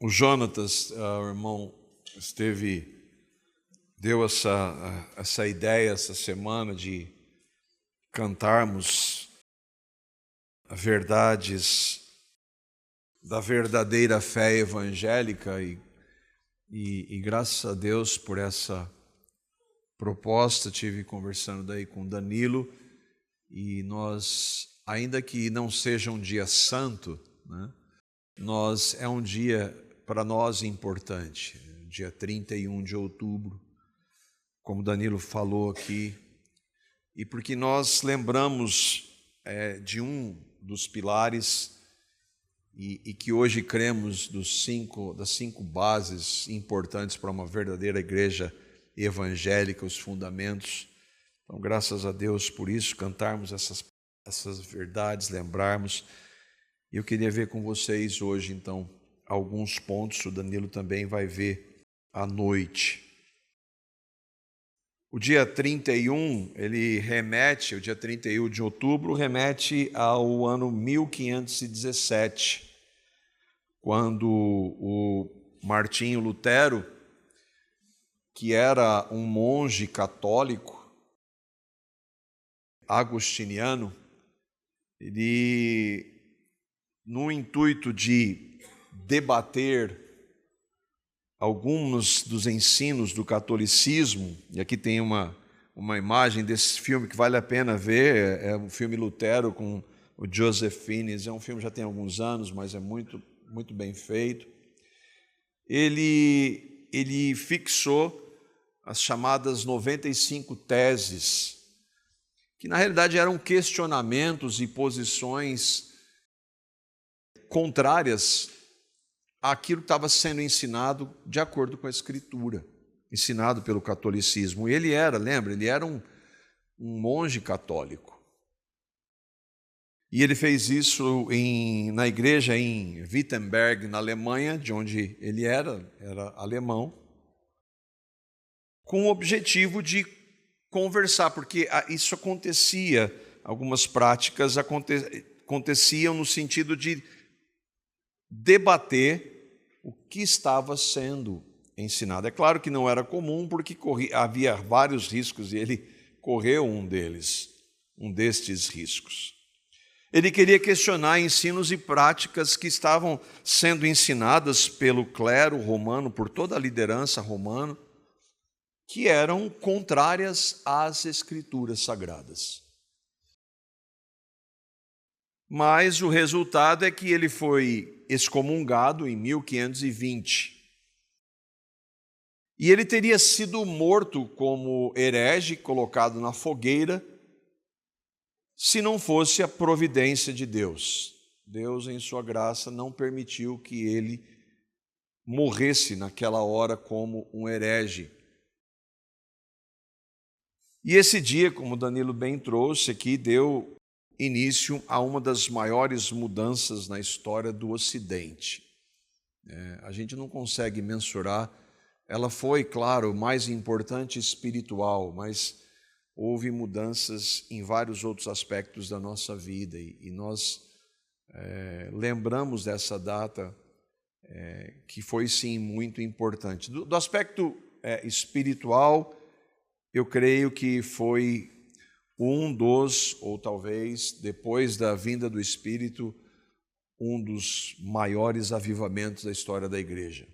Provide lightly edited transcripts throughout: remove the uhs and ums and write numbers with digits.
O Jonatas, o irmão, deu essa ideia essa semana de cantarmos verdades da verdadeira fé evangélica e graças a Deus por essa proposta. Tive conversando daí com Danilo e nós, ainda que não seja um dia santo, né, é um dia para nós importante, dia 31 de outubro, como Danilo falou aqui, e porque nós lembramos de um dos pilares e que hoje cremos das cinco bases importantes para uma verdadeira igreja evangélica, os fundamentos. Então, graças a Deus por isso, cantarmos essas verdades, lembrarmos. E eu queria ver com vocês hoje, então, alguns pontos. O Danilo também vai ver à noite. O dia 31, o dia 31 de outubro, remete ao ano 1517, quando o Martinho Lutero, que era um monge católico, agostiniano, ele, no intuito de debater alguns dos ensinos do catolicismo, e aqui tem uma imagem desse filme que vale a pena ver, é um filme Lutero com o Joseph Fiennes, é um filme que já tem alguns anos, mas é muito, muito bem feito. Ele fixou as chamadas 95 teses, que na realidade eram questionamentos e posições contrárias àquilo que estava sendo ensinado de acordo com a Escritura, ensinado pelo catolicismo. E ele era um monge católico. E ele fez isso na igreja em Wittenberg, na Alemanha, de onde ele era alemão, com o objetivo de conversar, porque isso acontecia, algumas práticas aconteciam no sentido de debater o que estava sendo ensinado. É claro que não era comum, porque havia vários riscos, e ele correu um destes riscos. Ele queria questionar ensinos e práticas que estavam sendo ensinadas pelo clero romano, por toda a liderança romana, que eram contrárias às Escrituras Sagradas. Mas o resultado é que ele foi excomungado em 1520. E ele teria sido morto como herege, colocado na fogueira, se não fosse a providência de Deus. Deus, em sua graça, não permitiu que ele morresse naquela hora como um herege. E esse dia, como Danilo bem trouxe aqui, deu início a uma das maiores mudanças na história do Ocidente. A gente não consegue mensurar. Ela foi, claro, mais importante espiritual, mas houve mudanças em vários outros aspectos da nossa vida. E nós lembramos dessa data que foi, sim, muito importante. Do aspecto espiritual, eu creio que foi ou talvez, depois da vinda do Espírito, um dos maiores avivamentos da história da igreja.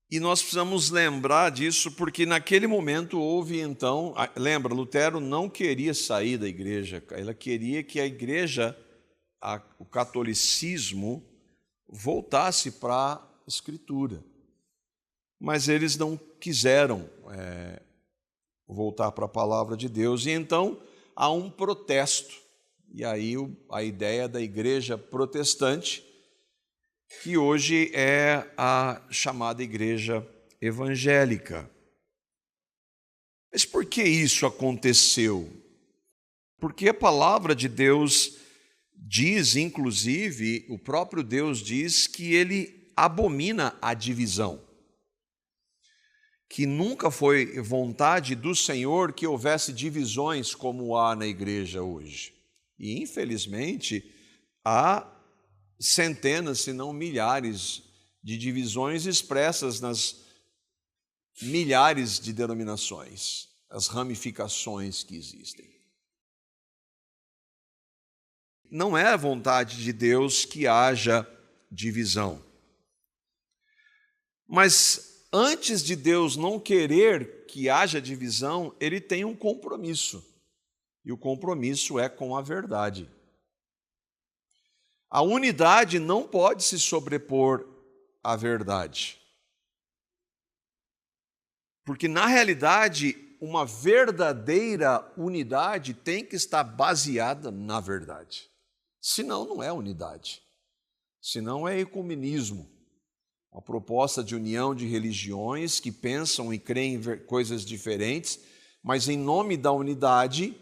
E nós precisamos lembrar disso, porque naquele momento houve então, lembra, Lutero não queria sair da igreja, ele queria que a igreja, o catolicismo, voltasse para a Escritura. Mas eles não quiseram voltar para a palavra de Deus, e então há um protesto. E aí a ideia da igreja protestante, que hoje é a chamada igreja evangélica. Mas por que isso aconteceu? Porque a palavra de Deus diz, inclusive, o próprio Deus diz que ele abomina a divisão. Que nunca foi vontade do Senhor que houvesse divisões como há na igreja hoje. E, infelizmente, há centenas, se não milhares, de divisões expressas nas milhares de denominações, as ramificações que existem. Não é a vontade de Deus que haja divisão. Mas antes de Deus não querer que haja divisão, ele tem um compromisso. E o compromisso é com a verdade. A unidade não pode se sobrepor à verdade. Porque, na realidade, uma verdadeira unidade tem que estar baseada na verdade. Senão, não é unidade. Senão, é ecumenismo. A proposta de união de religiões que pensam e creem em coisas diferentes, mas em nome da unidade,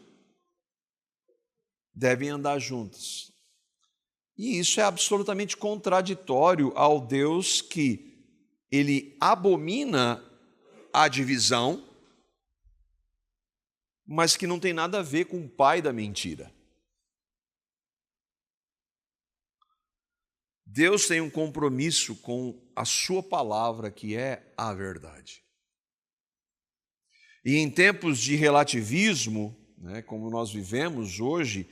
devem andar juntas. E isso é absolutamente contraditório ao Deus que ele abomina a divisão, mas que não tem nada a ver com o pai da mentira. Deus tem um compromisso com a sua palavra, que é a verdade. E em tempos de relativismo, como nós vivemos hoje,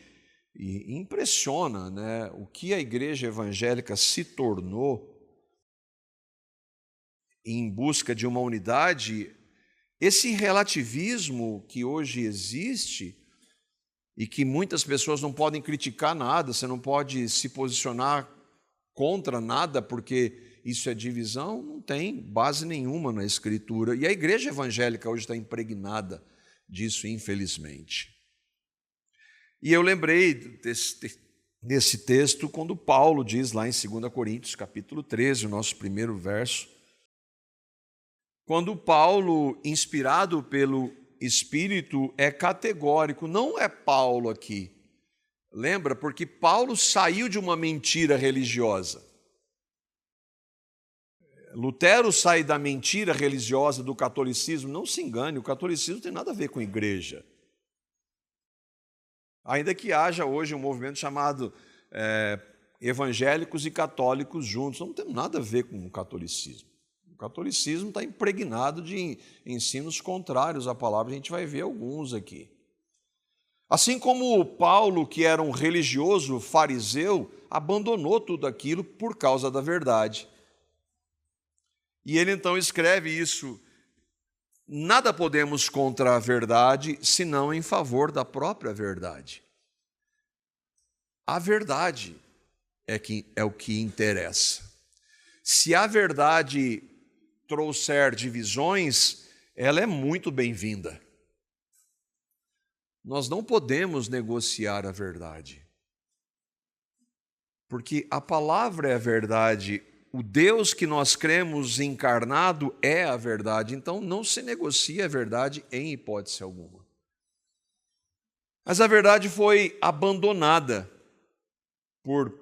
e impressiona o que a igreja evangélica se tornou em busca de uma unidade. Esse relativismo que hoje existe e que muitas pessoas não podem criticar nada, você não pode se posicionar contra nada porque isso é divisão, não tem base nenhuma na Escritura. E a igreja evangélica hoje está impregnada disso, infelizmente. E eu lembrei desse texto quando Paulo diz lá em 2 Coríntios, capítulo 13, o nosso primeiro verso, quando Paulo, inspirado pelo Espírito, é categórico. Não é Paulo aqui. Lembra? Porque Paulo saiu de uma mentira religiosa. Lutero sai da mentira religiosa do catolicismo. Não se engane, o catolicismo não tem nada a ver com igreja. Ainda que haja hoje um movimento chamado evangélicos e católicos juntos, não tem nada a ver com o catolicismo. O catolicismo está impregnado de ensinos contrários à palavra, a gente vai ver alguns aqui. Assim como Paulo, que era um religioso fariseu, abandonou tudo aquilo por causa da verdade. E ele então escreve isso: nada podemos contra a verdade, senão em favor da própria verdade. A verdade é o que interessa. Se a verdade trouxer divisões, ela é muito bem-vinda. Nós não podemos negociar a verdade, porque a palavra é a verdade, o Deus que nós cremos encarnado é a verdade, então não se negocia a verdade em hipótese alguma. Mas a verdade foi abandonada por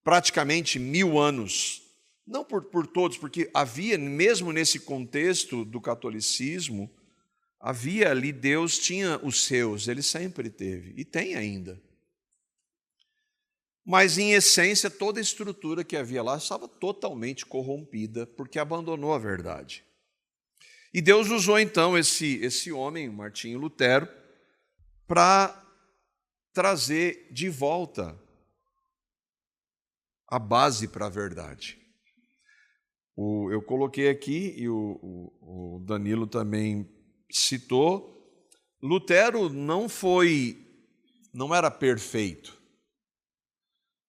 praticamente 1000 anos, não por todos, porque havia, mesmo nesse contexto do catolicismo, havia ali, Deus tinha os seus, ele sempre teve, e tem ainda. Mas, em essência, toda a estrutura que havia lá estava totalmente corrompida, porque abandonou a verdade. E Deus usou, então, esse homem, Martinho Lutero, para trazer de volta a base para a verdade. Eu coloquei aqui, e o Danilo também citou, Lutero não era perfeito.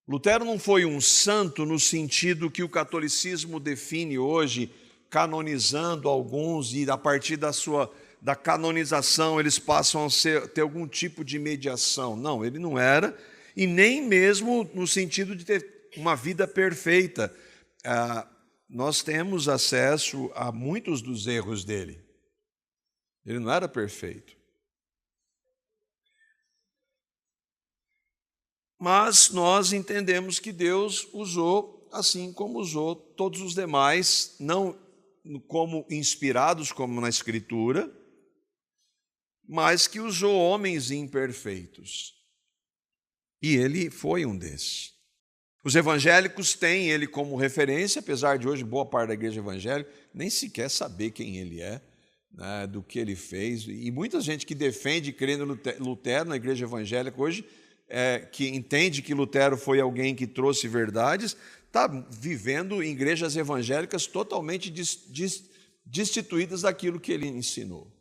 Lutero não foi um santo no sentido que o catolicismo define hoje, canonizando alguns, e a partir da canonização eles passam a ter algum tipo de mediação. Não, ele não era, e nem mesmo no sentido de ter uma vida perfeita. Nós temos acesso a muitos dos erros dele. Ele não era perfeito. Mas nós entendemos que Deus usou, assim como usou todos os demais, não como inspirados, como na Escritura, mas que usou homens imperfeitos. E ele foi um desses. Os evangélicos têm ele como referência, apesar de hoje boa parte da igreja evangélica nem sequer saber quem ele é, né, do que ele fez. E muita gente que defende e crê no Lutero na igreja evangélica hoje, que entende que Lutero foi alguém que trouxe verdades, está vivendo em igrejas evangélicas totalmente destituídas daquilo que ele ensinou.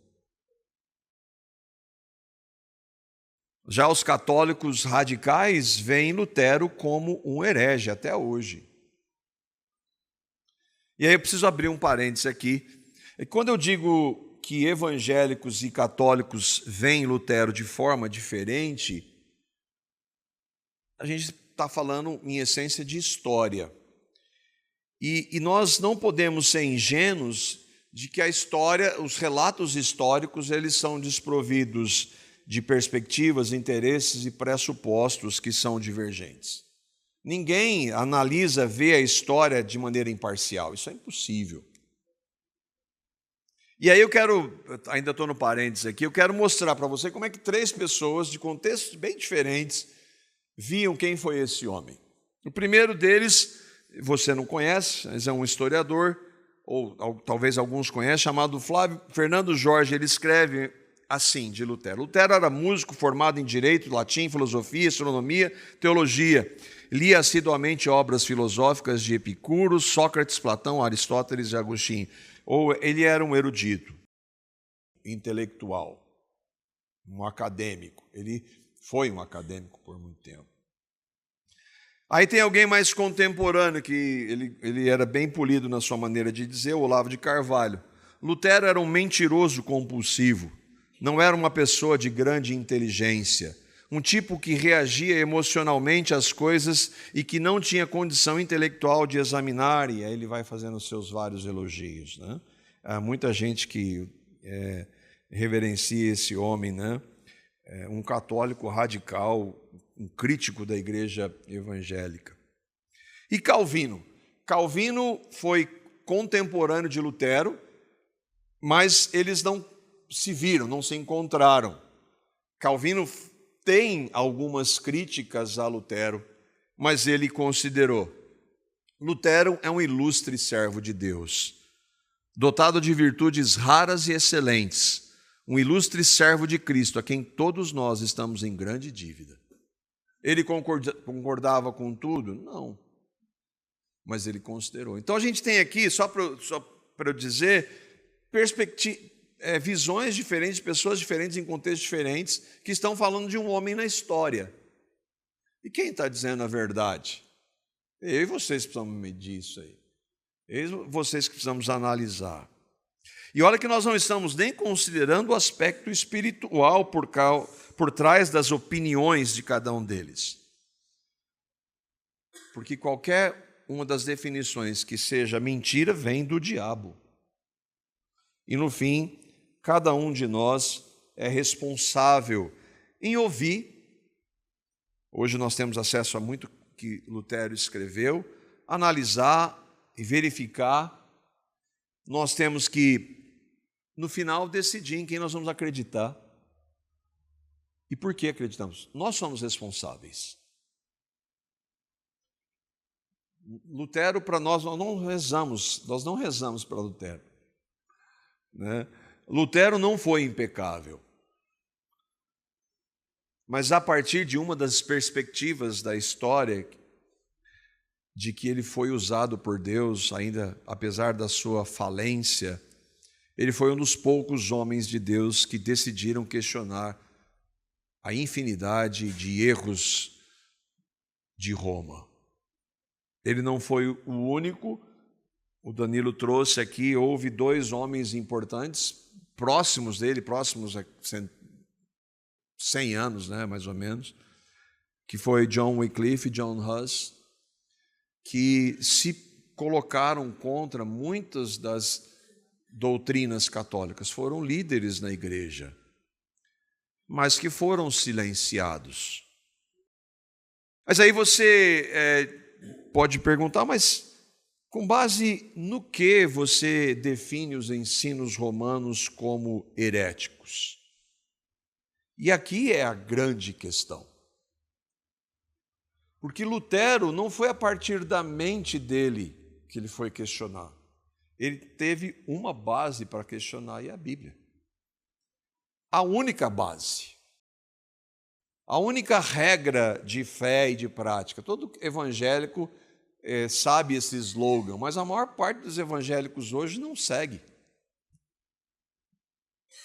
Já os católicos radicais veem Lutero como um herege até hoje. E aí eu preciso abrir um parêntese aqui. E quando eu digo que evangélicos e católicos veem Lutero de forma diferente, a gente está falando, em essência, de história. E nós não podemos ser ingênuos de que a história, os relatos históricos, eles são desprovidos de perspectivas, interesses e pressupostos que são divergentes. Ninguém analisa, vê a história de maneira imparcial. Isso é impossível. E aí ainda estou no parênteses aqui, eu quero mostrar para você como é que 3 pessoas de contextos bem diferentes viam quem foi esse homem. O primeiro deles, você não conhece, mas é um historiador, ou talvez alguns conheçam, chamado Flávio Fernando Jorge. Ele escreve assim de Lutero. Lutero era músico formado em direito, latim, filosofia, astronomia, teologia. Lia assiduamente obras filosóficas de Epicuro, Sócrates, Platão, Aristóteles e Agostinho. Ou ele era um erudito, intelectual, um acadêmico. Ele foi um acadêmico por muito tempo. Aí tem alguém mais contemporâneo, que ele era bem polido na sua maneira de dizer, o Olavo de Carvalho. Lutero era um mentiroso compulsivo, não era uma pessoa de grande inteligência, um tipo que reagia emocionalmente às coisas e que não tinha condição intelectual de examinar, e aí ele vai fazendo os seus vários elogios, né? Há muita gente que reverencia esse homem, né? Um católico radical, um crítico da igreja evangélica. E Calvino? Calvino foi contemporâneo de Lutero, mas eles não se viram, não se encontraram. Calvino tem algumas críticas a Lutero, mas ele considerou: Lutero é um ilustre servo de Deus, dotado de virtudes raras e excelentes, um ilustre servo de Cristo, a quem todos nós estamos em grande dívida. Ele concordava com tudo? Não. Mas ele considerou. Então a gente tem aqui, só para eu dizer, visões diferentes, pessoas diferentes em contextos diferentes, que estão falando de um homem na história. E quem está dizendo a verdade? Eu e vocês precisamos medir isso aí. Eu e vocês que precisamos analisar. E olha que nós não estamos nem considerando o aspecto espiritual por trás das opiniões de cada um deles. Porque qualquer uma das definições que seja mentira vem do diabo. E no fim, cada um de nós é responsável em ouvir. Hoje nós temos acesso a muito que Lutero escreveu, analisar e verificar. Nós temos que, no final, decidir em quem nós vamos acreditar. E por que acreditamos? Nós somos responsáveis. Lutero, para nós não rezamos para Lutero, né? Lutero não foi impecável, mas a partir de uma das perspectivas da história, de que ele foi usado por Deus, ainda apesar da sua falência, ele foi um dos poucos homens de Deus que decidiram questionar a infinidade de erros de Roma. Ele não foi o único. O Danilo trouxe aqui, houve 2 homens importantes, próximos dele, próximos a 100 anos, né, mais ou menos, que foi John Wycliffe e John Huss, que se colocaram contra muitas das doutrinas católicas, foram líderes na igreja, mas que foram silenciados. Mas aí você pode perguntar, mas com base no que você define os ensinos romanos como heréticos? E aqui é a grande questão. Porque Lutero não foi a partir da mente dele que ele foi questionar. Ele teve uma base para questionar, e é a Bíblia. A única base. A única regra de fé e de prática. Todo evangélico sabe esse slogan, mas a maior parte dos evangélicos hoje não segue.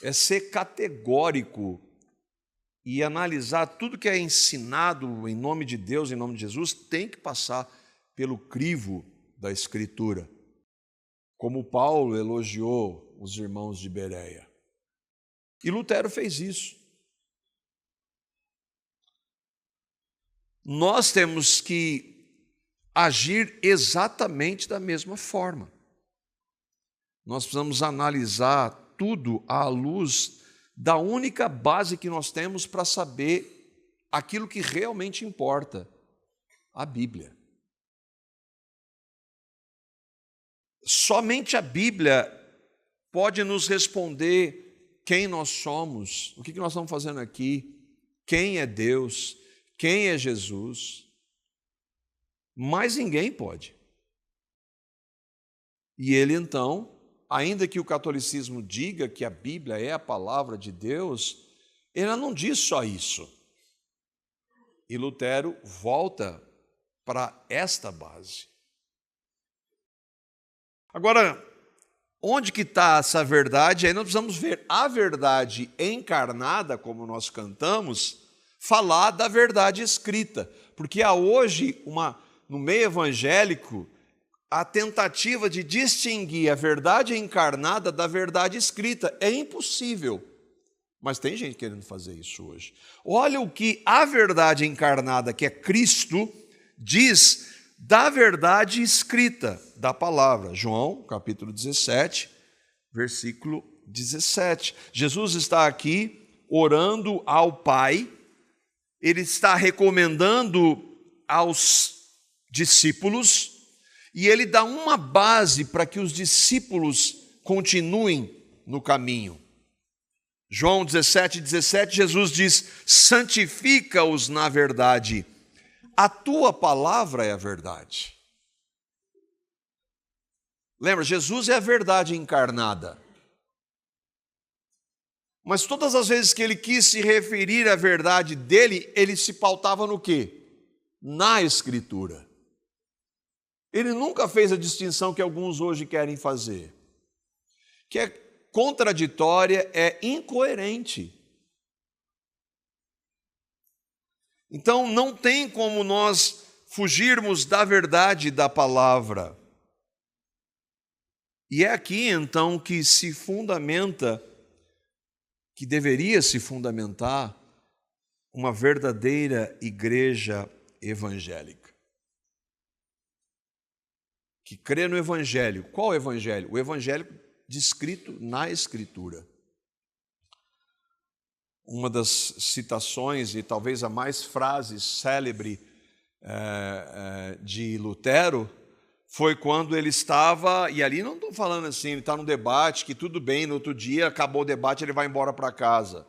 É ser categórico e analisar tudo que é ensinado em nome de Deus, em nome de Jesus, tem que passar pelo crivo da Escritura. Como Paulo elogiou os irmãos de Bereia. E Lutero fez isso. Nós temos que agir exatamente da mesma forma. Nós precisamos analisar tudo à luz da única base que nós temos para saber aquilo que realmente importa, a Bíblia. Somente a Bíblia pode nos responder quem nós somos, o que nós estamos fazendo aqui, quem é Deus, quem é Jesus. Mas ninguém pode. E ele então, ainda que o catolicismo diga que a Bíblia é a palavra de Deus, ele não diz só isso. E Lutero volta para esta base. Agora, onde que está essa verdade? Aí nós precisamos ver a verdade encarnada, como nós cantamos, falar da verdade escrita. Porque há hoje, no meio evangélico, a tentativa de distinguir a verdade encarnada da verdade escrita. É impossível. Mas tem gente querendo fazer isso hoje. Olha o que a verdade encarnada, que é Cristo, diz da verdade escrita da palavra. João, capítulo 17, versículo 17. Jesus está aqui orando ao Pai, ele está recomendando aos discípulos, e ele dá uma base para que os discípulos continuem no caminho. João 17, 17, Jesus diz: santifica-os na verdade, a tua palavra é a verdade. Lembra, Jesus é a verdade encarnada. Mas todas as vezes que ele quis se referir à verdade dele, ele se pautava no quê? Na Escritura. Ele nunca fez a distinção que alguns hoje querem fazer, que é contraditória, é incoerente. Então, não tem como nós fugirmos da verdade da palavra. E é aqui, então, que se fundamenta, que deveria se fundamentar, uma verdadeira igreja evangélica. Que crê no Evangelho. Qual Evangelho? O Evangelho descrito na Escritura. Uma das citações, e talvez a mais frase célebre de Lutero, foi quando ele estava, e ali não estou falando assim, ele está num debate, que tudo bem, no outro dia, acabou o debate, ele vai embora para casa.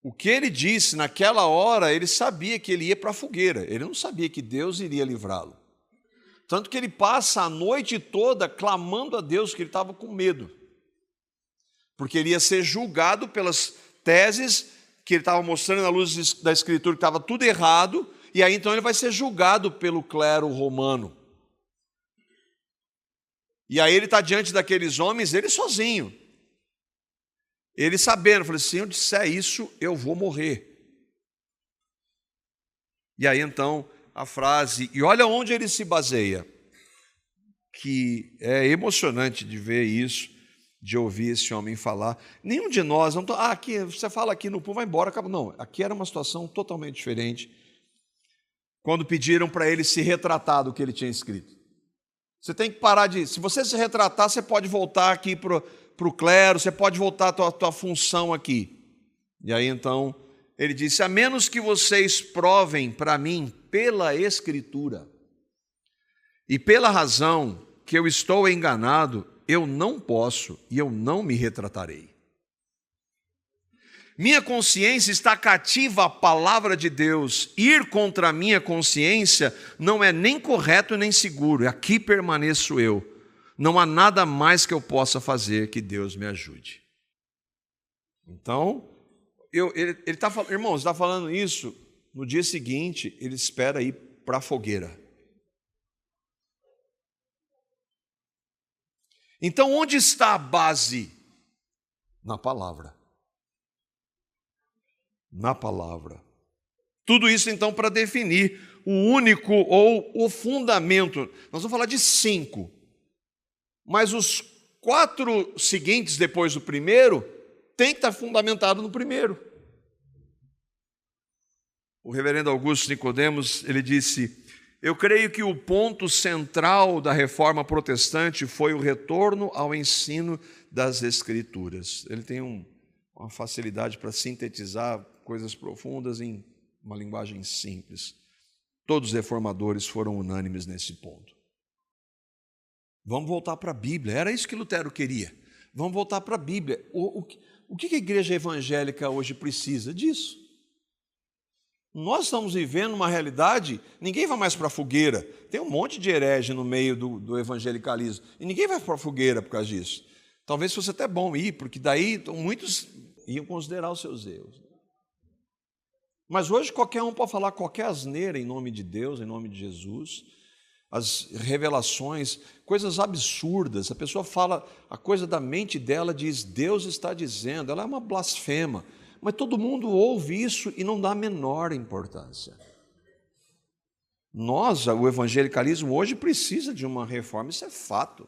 O que ele disse naquela hora, ele sabia que ele ia para a fogueira, ele não sabia que Deus iria livrá-lo. Tanto que ele passa a noite toda clamando a Deus, que ele estava com medo. Porque ele ia ser julgado pelas teses que ele estava mostrando na luz da Escritura, que estava tudo errado, e aí então ele vai ser julgado pelo clero romano. E aí ele está diante daqueles homens, ele sozinho. Ele sabendo, falou assim: se eu disser isso, eu vou morrer. E aí então a frase, e olha onde ele se baseia, que é emocionante de ver isso, de ouvir esse homem falar. Nenhum de nós, não aqui, você fala aqui no povo, vai embora, acaba. Não, aqui era uma situação totalmente diferente, quando pediram para ele se retratar do que ele tinha escrito. Você tem que parar se você se retratar, você pode voltar aqui para o clero, você pode voltar à tua função aqui. E aí então ele disse: a menos que vocês provem para mim pela Escritura e pela razão que eu estou enganado, eu não posso e eu não me retratarei. Minha consciência está cativa à palavra de Deus. Ir contra a minha consciência não é nem correto nem seguro. Aqui permaneço eu. Não há nada mais que eu possa fazer que Deus me ajude. Então, ele irmãos, está falando isso, no dia seguinte, ele espera ir para a fogueira. Então, onde está a base? Na palavra. Na palavra. Tudo isso, então, para definir o único ou o fundamento. Nós vamos falar de 5. Mas os 4 seguintes, depois do primeiro, tem que estar fundamentado no primeiro. O reverendo Augusto Nicodemos, ele disse: eu creio que o ponto central da reforma protestante foi o retorno ao ensino das Escrituras. Ele tem uma facilidade para sintetizar coisas profundas em uma linguagem simples. Todos os reformadores foram unânimes nesse ponto. Vamos voltar para a Bíblia. Era isso que Lutero queria. Vamos voltar para a Bíblia. O que a igreja evangélica hoje precisa disso? Nós estamos vivendo uma realidade, ninguém vai mais para a fogueira. Tem um monte de herege no meio do evangelicalismo. E ninguém vai para a fogueira por causa disso. Talvez fosse até bom ir, porque daí muitos iam considerar os seus erros. Mas hoje qualquer um pode falar qualquer asneira em nome de Deus, em nome de Jesus. As revelações, coisas absurdas. A pessoa fala a coisa da mente dela, diz, Deus está dizendo. Ela é uma blasfema. Mas todo mundo ouve isso e não dá a menor importância. O evangelicalismo hoje precisa de uma reforma, isso é fato.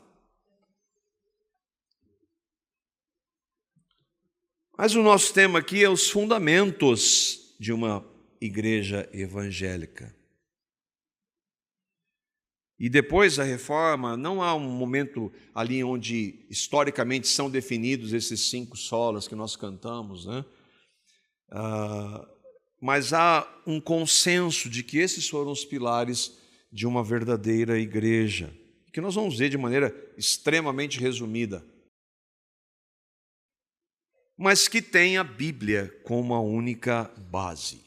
Mas o nosso tema aqui é os fundamentos de uma igreja evangélica. E depois da reforma, não há um momento ali onde historicamente são definidos esses 5 solas que nós cantamos, né? Mas há um consenso de que esses foram os pilares de uma verdadeira igreja, que nós vamos ver de maneira extremamente resumida, mas que tem a Bíblia como a única base.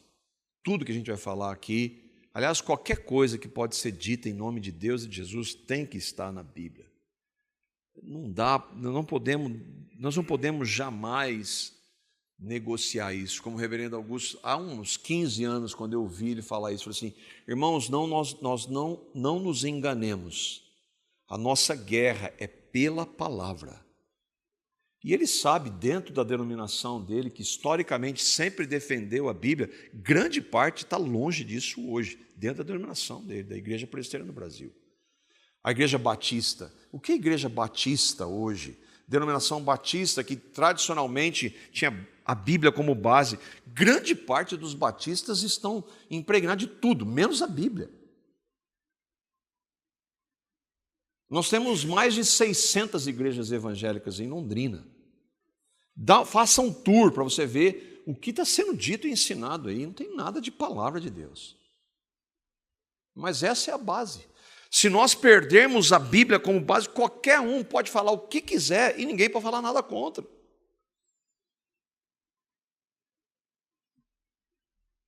Tudo que a gente vai falar aqui, aliás, qualquer coisa que pode ser dita em nome de Deus e de Jesus tem que estar na Bíblia. Nós não podemos jamais negociar isso. Como o reverendo Augusto, há uns 15 anos, quando eu ouvi ele falar isso, eu falei assim, irmãos, nós não nos enganemos. A nossa guerra é pela palavra. E ele sabe, dentro da denominação dele, que historicamente sempre defendeu a Bíblia, grande parte está longe disso hoje, dentro da denominação dele, da Igreja Presbiteriana no Brasil. A Igreja Batista. O que é a Igreja Batista hoje? Denominação batista, que tradicionalmente tinha a Bíblia como base. Grande parte dos batistas estão impregnados de tudo, menos a Bíblia. Nós temos mais de 600 igrejas evangélicas em Londrina. Faça um tour para você ver o que está sendo dito e ensinado aí. Não tem nada de palavra de Deus. Mas essa é a base. Se nós perdermos a Bíblia como base, qualquer um pode falar o que quiser e ninguém pode falar nada contra.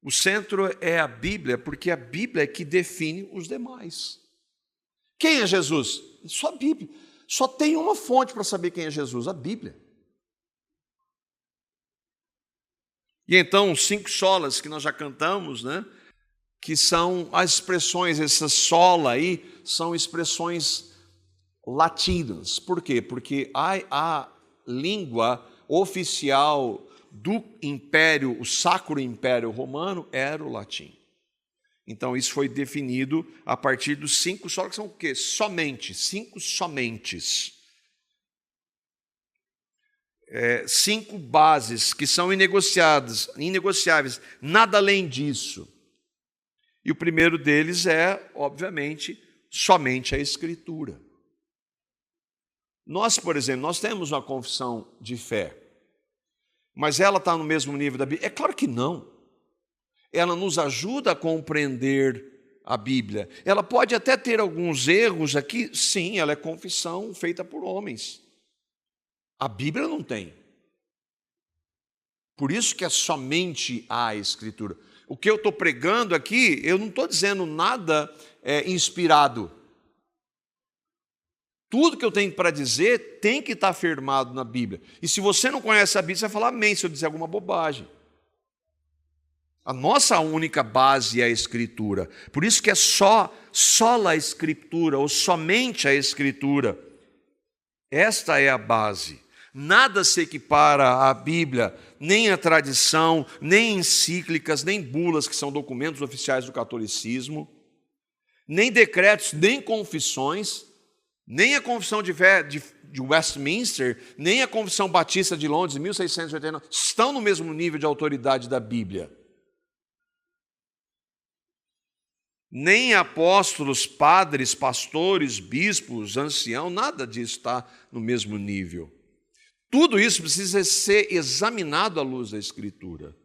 O centro é a Bíblia, porque a Bíblia é que define os demais. Quem é Jesus? Só a Bíblia. Só tem uma fonte para saber quem é Jesus, a Bíblia. E então, 5 solas que nós já cantamos, né? Que são as expressões, essa sola aí, são expressões latinas. Por quê? Porque a língua oficial do império, o Sacro Império Romano, era o latim. Então, isso foi definido a partir dos 5 solas, que são o quê? Somente, 5 somentes. 5 bases que são inegociáveis, nada além disso. E o primeiro deles é, obviamente, somente a Escritura. Nós, por exemplo, nós temos uma confissão de fé, mas ela está no mesmo nível da Bíblia? É claro que não. Ela nos ajuda a compreender a Bíblia. Ela pode até ter alguns erros aqui, sim, ela é confissão feita por homens. A Bíblia não tem. Por isso que é somente a Escritura. O que eu estou pregando aqui, eu não estou dizendo nada inspirado. Tudo que eu tenho para dizer tem que estar firmado na Bíblia. E se você não conhece a Bíblia, você vai falar amém se eu dizer alguma bobagem. A nossa única base é a Escritura. Por isso que é só a Escritura, ou somente a Escritura. Esta é a base. Nada se equipara à Bíblia, nem a tradição, nem encíclicas, nem bulas, que são documentos oficiais do catolicismo, nem decretos, nem confissões, nem a Confissão de Westminster, nem a Confissão Batista de Londres, de 1689, estão no mesmo nível de autoridade da Bíblia. Nem apóstolos, padres, pastores, bispos, anciãos, nada disso está no mesmo nível. Tudo isso precisa ser examinado à luz da Escritura.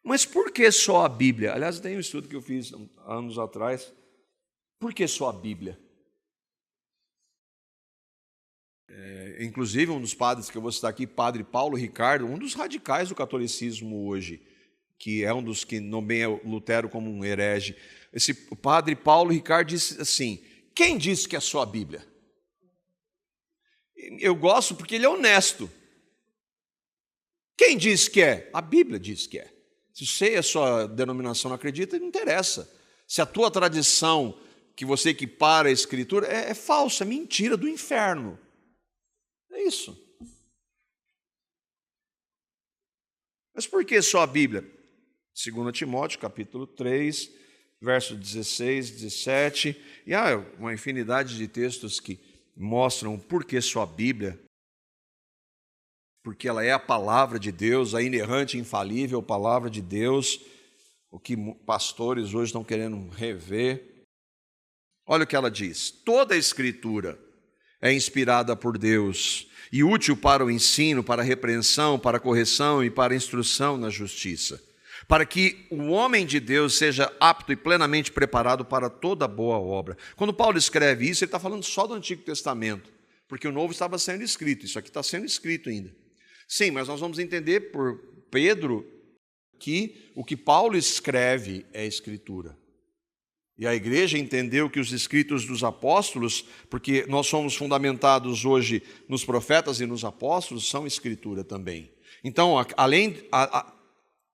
Mas por que só a Bíblia? Aliás, tem um estudo que eu fiz anos atrás. Por que só a Bíblia? Inclusive, um dos padres que eu vou citar aqui, Padre Paulo Ricardo, um dos radicais do catolicismo hoje, que é um dos que nomeia Lutero como um herege. O Padre Paulo Ricardo disse assim: quem disse que é só a Bíblia? Eu gosto porque ele é honesto. Quem diz que é? A Bíblia diz que é. Se você e a sua denominação não acredita, não interessa. Se a tua tradição, que você equipara a Escritura, é falsa, é mentira do inferno. É isso. Mas por que só a Bíblia? 2 Timóteo, capítulo 3, versos 16, 17, e há uma infinidade de textos que mostram por que só a Bíblia, porque ela é a palavra de Deus, a inerrante e infalível palavra de Deus, o que pastores hoje estão querendo rever. Olha o que ela diz: toda a Escritura é inspirada por Deus e útil para o ensino, para a repreensão, para a correção e para a instrução na justiça, para que o homem de Deus seja apto e plenamente preparado para toda boa obra. Quando Paulo escreve isso, ele está falando só do Antigo Testamento, porque o Novo estava sendo escrito, isso aqui está sendo escrito ainda. Sim, mas nós vamos entender por Pedro que o que Paulo escreve é Escritura. E a igreja entendeu que os escritos dos apóstolos, porque nós somos fundamentados hoje nos profetas e nos apóstolos, são Escritura também. Então,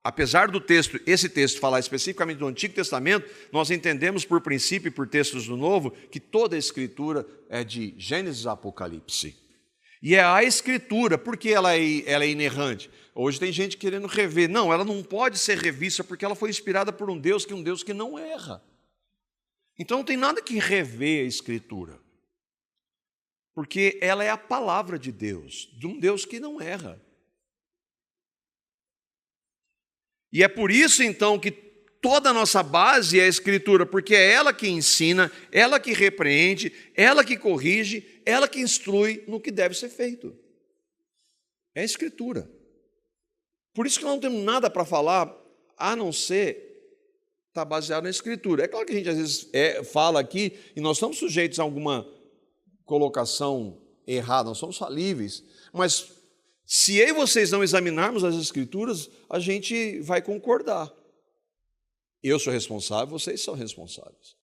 apesar do texto, esse texto falar especificamente do Antigo Testamento, nós entendemos por princípio e por textos do Novo que toda a Escritura é de Gênesis a Apocalipse. E é a Escritura, porque ela é inerrante. Hoje tem gente querendo rever. Não, ela não pode ser revista porque ela foi inspirada por um Deus que não erra. Então não tem nada que rever a Escritura, porque ela é a palavra de Deus, de um Deus que não erra. E é por isso, então, que toda a nossa base é a Escritura, porque é ela que ensina, ela que repreende, ela que corrige, ela que instrui no que deve ser feito. É a Escritura. Por isso que nós não temos nada para falar, a não ser estar baseado na Escritura. É claro que a gente às vezes fala aqui, e nós estamos sujeitos a alguma colocação errada, nós somos falíveis, mas se eu e vocês não examinarmos as Escrituras, a gente vai concordar. Eu sou responsável, vocês são responsáveis.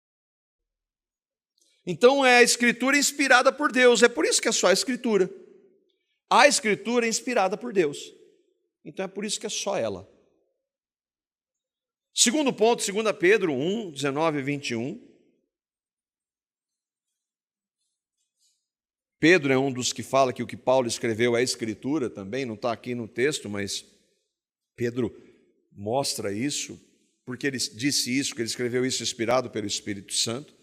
Então é a Escritura inspirada por Deus, é por isso que é só a Escritura. A Escritura é inspirada por Deus, então é por isso que é só ela. Segundo ponto, 2 Pedro 1, 19 e 21. Pedro é um dos que fala que o que Paulo escreveu é Escritura também, não está aqui no texto, mas Pedro mostra isso, porque ele disse isso, que ele escreveu isso inspirado pelo Espírito Santo.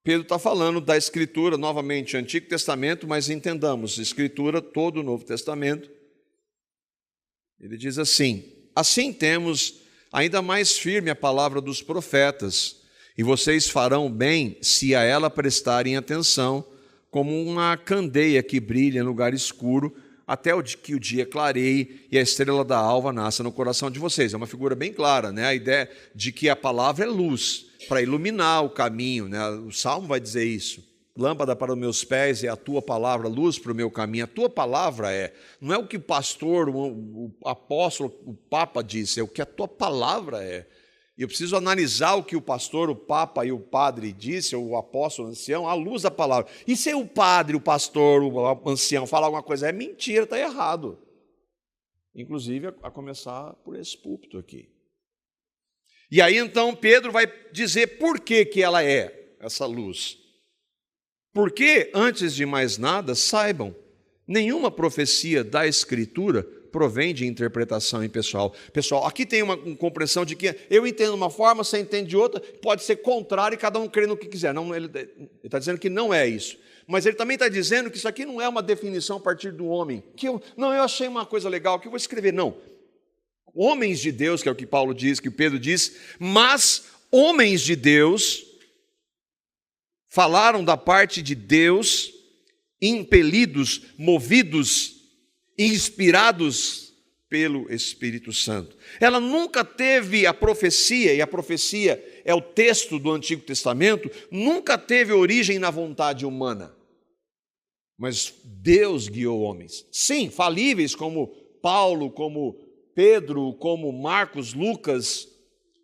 Pedro está falando da Escritura, novamente, Antigo Testamento, mas entendamos, Escritura, todo o Novo Testamento. Ele diz assim: assim temos ainda mais firme a palavra dos profetas, e vocês farão bem se a ela prestarem atenção, como uma candeia que brilha em lugar escuro, até que o dia clareie e a estrela da alva nasça no coração de vocês. É uma figura bem clara, né? A ideia de que a palavra é luz, para iluminar o caminho, né? O Salmo vai dizer isso. lâmpada para os meus pés é a tua palavra, luz para o meu caminho. A tua palavra não é o que o pastor, o apóstolo, o papa disse, é o que a tua palavra é. E eu preciso analisar o que o pastor, o papa e o padre disse, ou o apóstolo, o ancião, à luz da palavra. E se o padre, o pastor, o ancião falar alguma coisa, é mentira, está errado. Inclusive a começar por esse púlpito aqui. E aí então Pedro vai dizer por que ela é essa luz. Porque, antes de mais nada, saibam, nenhuma profecia da Escritura provém de interpretação impessoal. Pessoal, aqui tem uma compreensão de que eu entendo de uma forma, você entende de outra, pode ser contrário e cada um crê no que quiser. Não, ele está dizendo que não é isso. Mas ele também está dizendo que isso aqui não é uma definição a partir do homem. Eu achei uma coisa legal que eu vou escrever. Não. Homens de Deus, que é o que Paulo diz, que Pedro diz, mas homens de Deus falaram da parte de Deus, impelidos, movidos, inspirados pelo Espírito Santo. Ela nunca teve a profecia, e a profecia é o texto do Antigo Testamento, nunca teve origem na vontade humana. Mas Deus guiou homens. Sim, falíveis como Paulo, como Pedro, como Marcos, Lucas,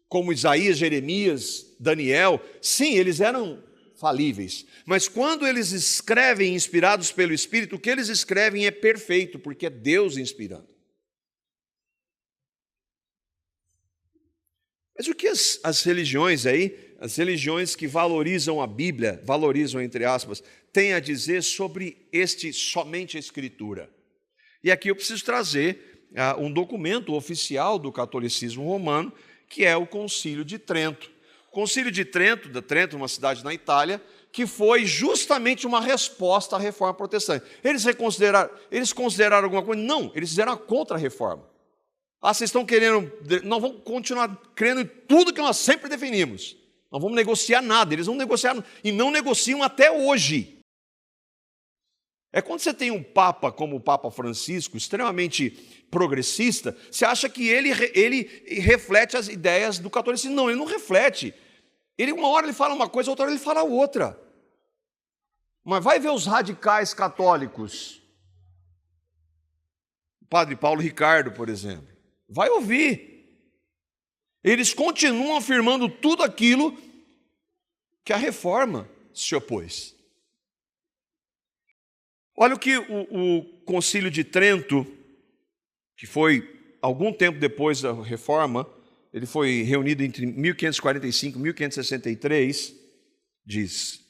como Isaías, Jeremias, Daniel. Sim, eles eram falíveis. Mas quando eles escrevem inspirados pelo Espírito, o que eles escrevem é perfeito, porque é Deus inspirando. Mas o que as religiões aí, as religiões que valorizam a Bíblia, valorizam entre aspas, têm a dizer sobre somente a Escritura? E aqui eu preciso trazer um documento oficial do catolicismo romano, que é o Concílio de Trento. O Concílio de Trento, uma cidade na Itália, que foi justamente uma resposta à reforma protestante. Eles consideraram alguma coisa? Não, eles fizeram a contra-reforma. Vocês estão querendo, nós vamos continuar crendo em tudo que nós sempre definimos. Não vamos negociar nada, eles não negociaram e não negociam até hoje. É quando você tem um papa como o Papa Francisco, extremamente progressista, você acha que ele reflete as ideias do catolicismo. Não, ele não reflete. Uma hora ele fala uma coisa, outra hora ele fala outra. Mas vai ver os radicais católicos. O padre Paulo Ricardo, por exemplo. Vai ouvir. Eles continuam afirmando tudo aquilo que a reforma se opôs. Olha o que o Concílio de Trento, que foi algum tempo depois da reforma, ele foi reunido entre 1545 e 1563, diz.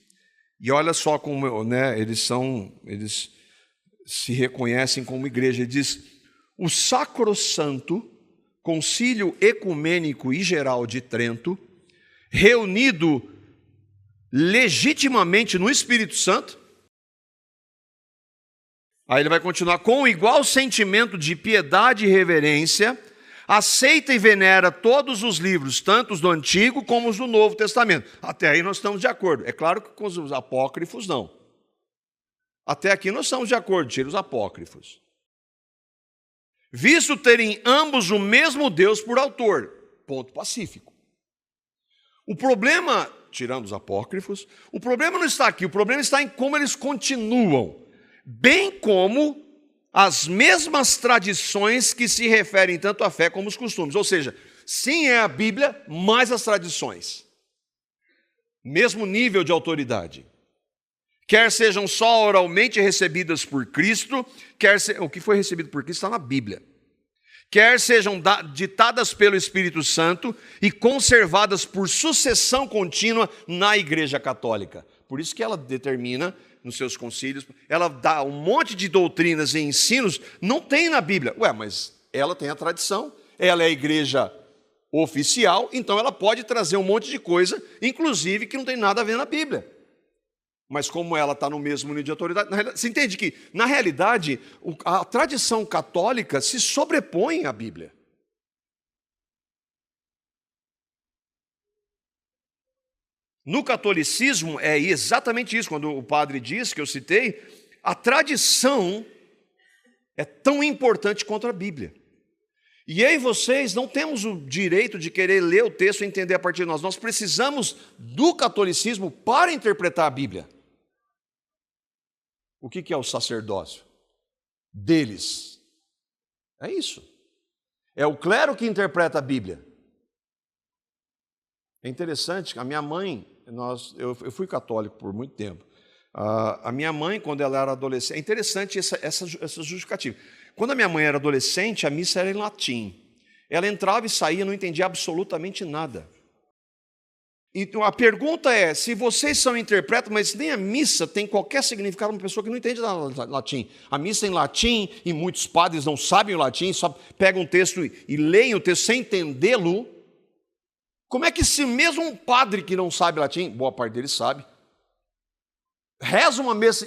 E olha só como eles se reconhecem como igreja. Ele diz: o Sacrossanto Concílio Ecumênico e Geral de Trento, reunido legitimamente no Espírito Santo. Aí ele vai continuar: com igual sentimento de piedade e reverência, aceita e venera todos os livros, tanto os do Antigo como os do Novo Testamento. Até aí nós estamos de acordo. É claro que com os apócrifos não. Até aqui nós estamos de acordo, tira os apócrifos. Visto terem ambos o mesmo Deus por autor. Ponto pacífico. O problema, tirando os apócrifos, o problema não está aqui, o problema está em como eles continuam. Bem como as mesmas tradições que se referem tanto à fé como aos costumes. Ou seja, sim, é a Bíblia, mais as tradições. Mesmo nível de autoridade. Quer sejam só oralmente recebidas por Cristo, o que foi recebido por Cristo está na Bíblia. Quer sejam ditadas pelo Espírito Santo e conservadas por sucessão contínua na Igreja Católica. Por isso que ela determina nos seus concílios, ela dá um monte de doutrinas e ensinos, não tem na Bíblia. Mas ela tem a tradição, ela é a igreja oficial, então ela pode trazer um monte de coisa, inclusive que não tem nada a ver na Bíblia. Mas como ela está no mesmo nível de autoridade, você entende que, na realidade, a tradição católica se sobrepõe à Bíblia. No catolicismo é exatamente isso, quando o padre diz, que eu citei, a tradição é tão importante quanto a Bíblia. E eu e vocês não temos o direito de querer ler o texto e entender a partir de nós. Nós precisamos do catolicismo para interpretar a Bíblia. O que é o sacerdócio? Deles. É isso. É o clero que interpreta a Bíblia. É interessante, a minha mãe, eu fui católico por muito tempo. A minha mãe, quando ela era adolescente, é interessante essa justificativa. Quando a minha mãe era adolescente, a missa era em latim. Ela entrava e saía, não entendia absolutamente nada. Então a pergunta é, se vocês são interpretos, mas nem a missa tem qualquer significado para uma pessoa que não entende latim. A missa em latim, e muitos padres não sabem o latim, só pegam um texto e leem o texto sem entendê-lo. Como é que se mesmo um padre que não sabe latim, boa parte deles sabe, reza uma missa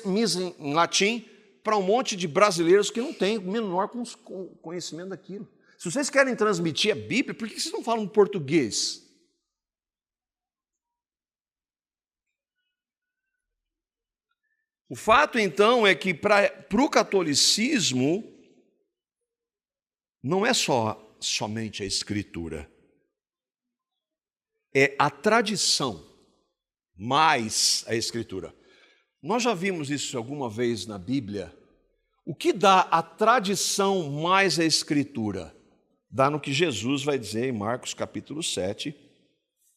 em latim para um monte de brasileiros que não têm o menor conhecimento daquilo? Se vocês querem transmitir a Bíblia, por que vocês não falam português? O fato, então, é que para o catolicismo não é somente a Escritura, é a tradição mais a Escritura. Nós já vimos isso alguma vez na Bíblia. O que dá a tradição mais a Escritura? Dá no que Jesus vai dizer em Marcos capítulo 7,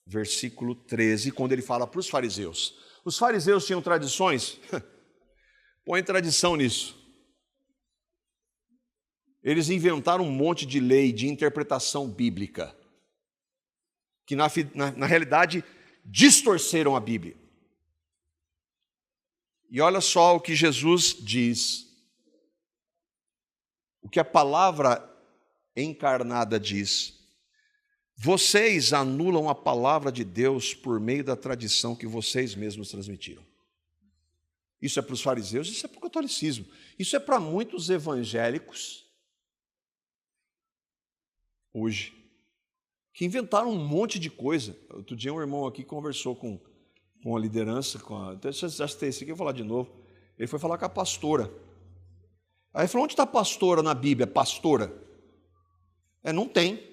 versículo 13, quando ele fala para os fariseus. Os fariseus tinham tradições? Põe tradição nisso. Eles inventaram um monte de lei de interpretação bíblica, que na realidade distorceram a Bíblia. E olha só o que Jesus diz, o que a palavra encarnada diz. Vocês anulam a palavra de Deus por meio da tradição que vocês mesmos transmitiram. Isso é para os fariseus, isso é para o catolicismo. Isso é para muitos evangélicos hoje, que inventaram um monte de coisa. Outro dia um irmão aqui conversou com a liderança, já citei isso aqui, eu vou falar de novo. Ele foi falar com a pastora. Aí ele falou, onde está a pastora na Bíblia? Pastora? Não tem.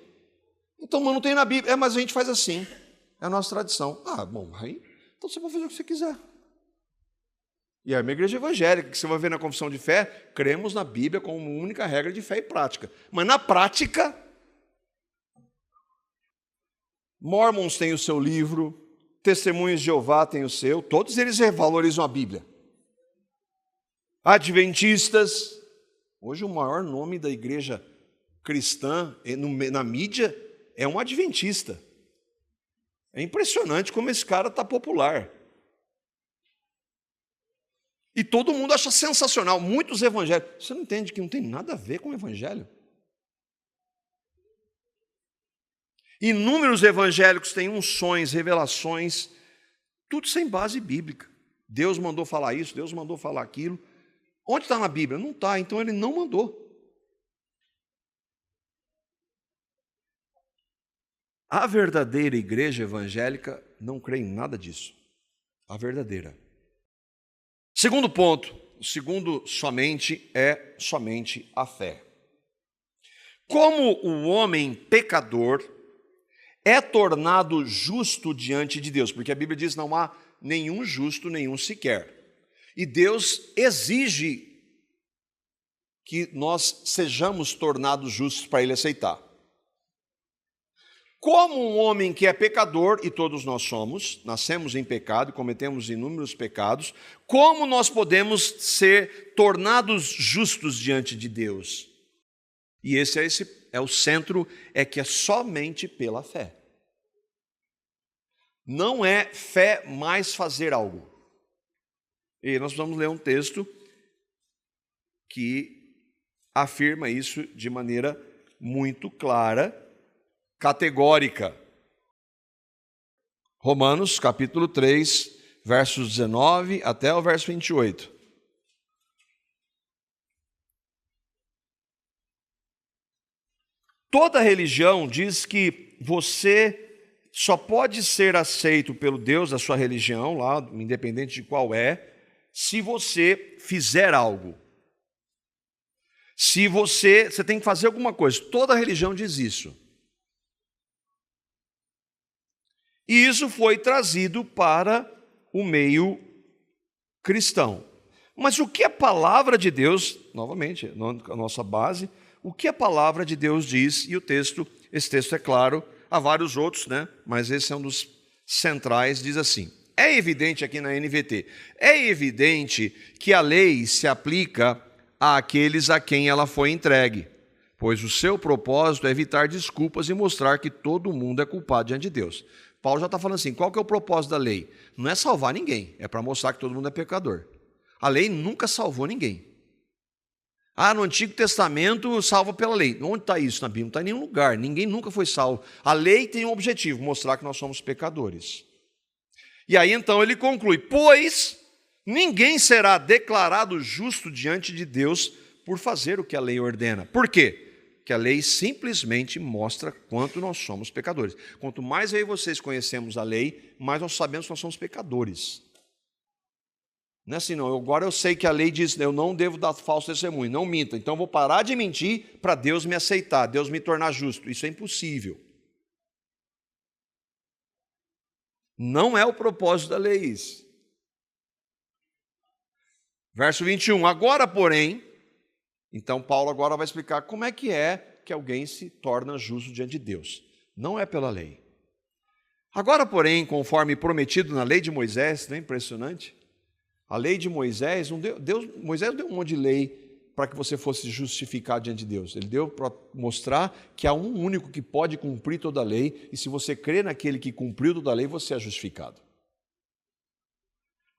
Então, mas não tem na Bíblia. Mas a gente faz assim. É a nossa tradição. Bom, aí, então você pode fazer o que você quiser. E é uma igreja evangélica, que você vai ver na confissão de fé, cremos na Bíblia como única regra de fé e prática. Mas na prática, Mormons têm o seu livro, Testemunhos de Jeová têm o seu, todos eles revalorizam a Bíblia. Adventistas, hoje o maior nome da igreja cristã na mídia é um adventista. É impressionante como esse cara está popular. E todo mundo acha sensacional, muitos evangélicos. Você não entende que não tem nada a ver com o evangelho? Inúmeros evangélicos têm unções, revelações, tudo sem base bíblica. Deus mandou falar isso, Deus mandou falar aquilo. Onde está na Bíblia? Não está, então ele não mandou. A verdadeira igreja evangélica não crê em nada disso. A verdadeira. Segundo ponto, o segundo somente é somente a fé. Como o homem pecador é tornado justo diante de Deus, porque a Bíblia diz não há nenhum justo, nenhum sequer. E Deus exige que nós sejamos tornados justos para Ele aceitar. Como um homem que é pecador, e todos nós somos, nascemos em pecado e cometemos inúmeros pecados, como nós podemos ser tornados justos diante de Deus? E esse é o centro, que é somente pela fé. Não é fé mais fazer algo. E nós vamos ler um texto que afirma isso de maneira muito clara, categórica. Romanos, capítulo 3, versos 19 até o verso 28. Toda religião diz que você só pode ser aceito pelo Deus da sua religião, lá, independente de qual se você fizer algo. Se você tem que fazer alguma coisa. Toda religião diz isso. E isso foi trazido para o meio cristão. Mas o que a palavra de Deus, novamente, a nossa base, o que a palavra de Deus diz, e esse texto é claro, há vários outros, né? Mas esse é um dos centrais, diz assim: é evidente aqui na NVT, é evidente que a lei se aplica àqueles a quem ela foi entregue, pois o seu propósito é evitar desculpas e mostrar que todo mundo é culpado diante de Deus. Paulo já está falando assim, qual que é o propósito da lei? Não é salvar ninguém, é para mostrar que todo mundo é pecador. A lei nunca salvou ninguém. No Antigo Testamento salva pela lei. Onde está isso na Bíblia? Não está em nenhum lugar, ninguém nunca foi salvo. A lei tem um objetivo, mostrar que nós somos pecadores. E aí então ele conclui, pois ninguém será declarado justo diante de Deus por fazer o que a lei ordena. Por quê? Que a lei simplesmente mostra quanto nós somos pecadores. Quanto mais eu e vocês conhecemos a lei, mais nós sabemos que nós somos pecadores. Não é assim não, agora eu sei que a lei diz, eu não devo dar falso testemunho, não minta, então eu vou parar de mentir para Deus me aceitar, Deus me tornar justo. Isso é impossível. Não é o propósito da lei isso. Verso 21, agora porém, então Paulo agora vai explicar como é que alguém se torna justo diante de Deus. Não é pela lei. Agora porém, conforme prometido na lei de Moisés, não é impressionante? A lei de Moisés, Moisés não deu um monte de lei para que você fosse justificado diante de Deus. Ele deu para mostrar que há um único que pode cumprir toda a lei, e se você crê naquele que cumpriu toda a lei, você é justificado.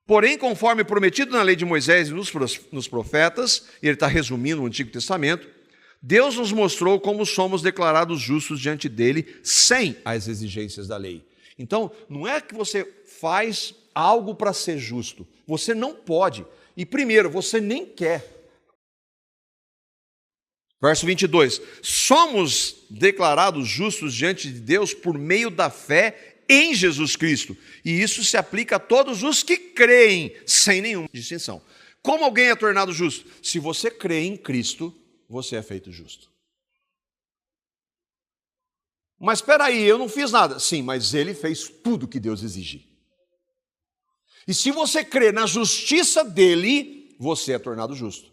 Porém, conforme prometido na lei de Moisés e nos profetas, e ele está resumindo o Antigo Testamento, Deus nos mostrou como somos declarados justos diante dele sem as exigências da lei. Então, não é que você faz algo para ser justo. Você não pode. E primeiro, você nem quer. Verso 22. Somos declarados justos diante de Deus por meio da fé em Jesus Cristo. E isso se aplica a todos os que creem, sem nenhuma distinção. Como alguém é tornado justo? Se você crê em Cristo, você é feito justo. Mas espera aí, eu não fiz nada. Sim, mas ele fez tudo que Deus exige. E se você crê na justiça dele, você é tornado justo.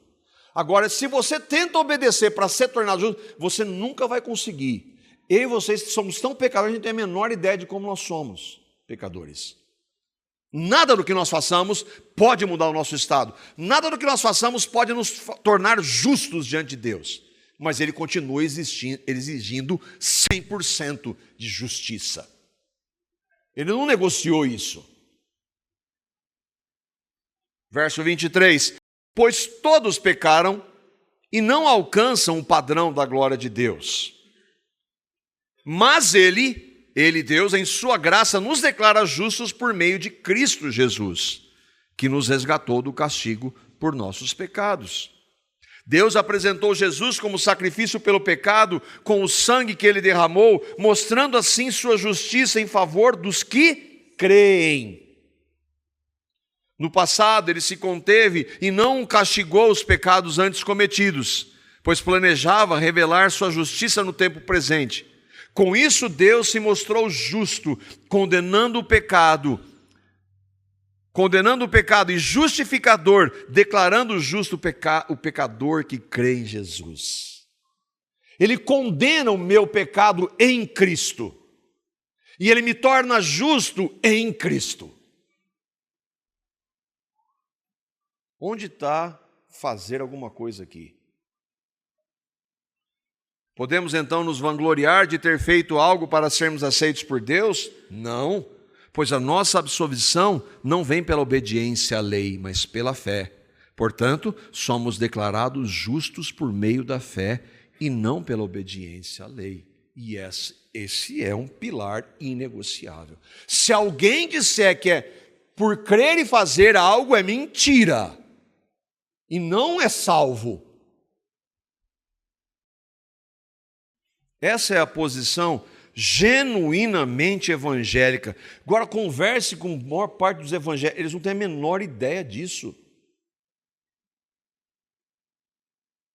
Agora, se você tenta obedecer para ser tornado justo, você nunca vai conseguir. Eu e vocês somos tão pecadores, a gente tem a menor ideia de como nós somos pecadores. Nada do que nós façamos pode mudar o nosso estado. Nada do que nós façamos pode nos tornar justos diante de Deus. Mas ele continua exigindo 100% de justiça. Ele não negociou isso. Verso 23, pois todos pecaram e não alcançam o padrão da glória de Deus. Mas Ele, Deus, em sua graça, nos declara justos por meio de Cristo Jesus, que nos resgatou do castigo por nossos pecados. Deus apresentou Jesus como sacrifício pelo pecado, com o sangue que Ele derramou, mostrando assim sua justiça em favor dos que creem. No passado, ele se conteve e não castigou os pecados antes cometidos, pois planejava revelar sua justiça no tempo presente. Com isso, Deus se mostrou justo, condenando o pecado e justificador, declarando justo o pecador que crê em Jesus. Ele condena o meu pecado em Cristo, e ele me torna justo em Cristo. Onde está fazer alguma coisa aqui? Podemos então nos vangloriar de ter feito algo para sermos aceitos por Deus? Não, pois a nossa absolvição não vem pela obediência à lei, mas pela fé. Portanto, somos declarados justos por meio da fé e não pela obediência à lei. E esse é um pilar inegociável. Se alguém disser que é por crer e fazer algo, é mentira. E não é salvo. Essa é a posição genuinamente evangélica. Agora converse com a maior parte dos evangélicos, eles não têm a menor ideia disso.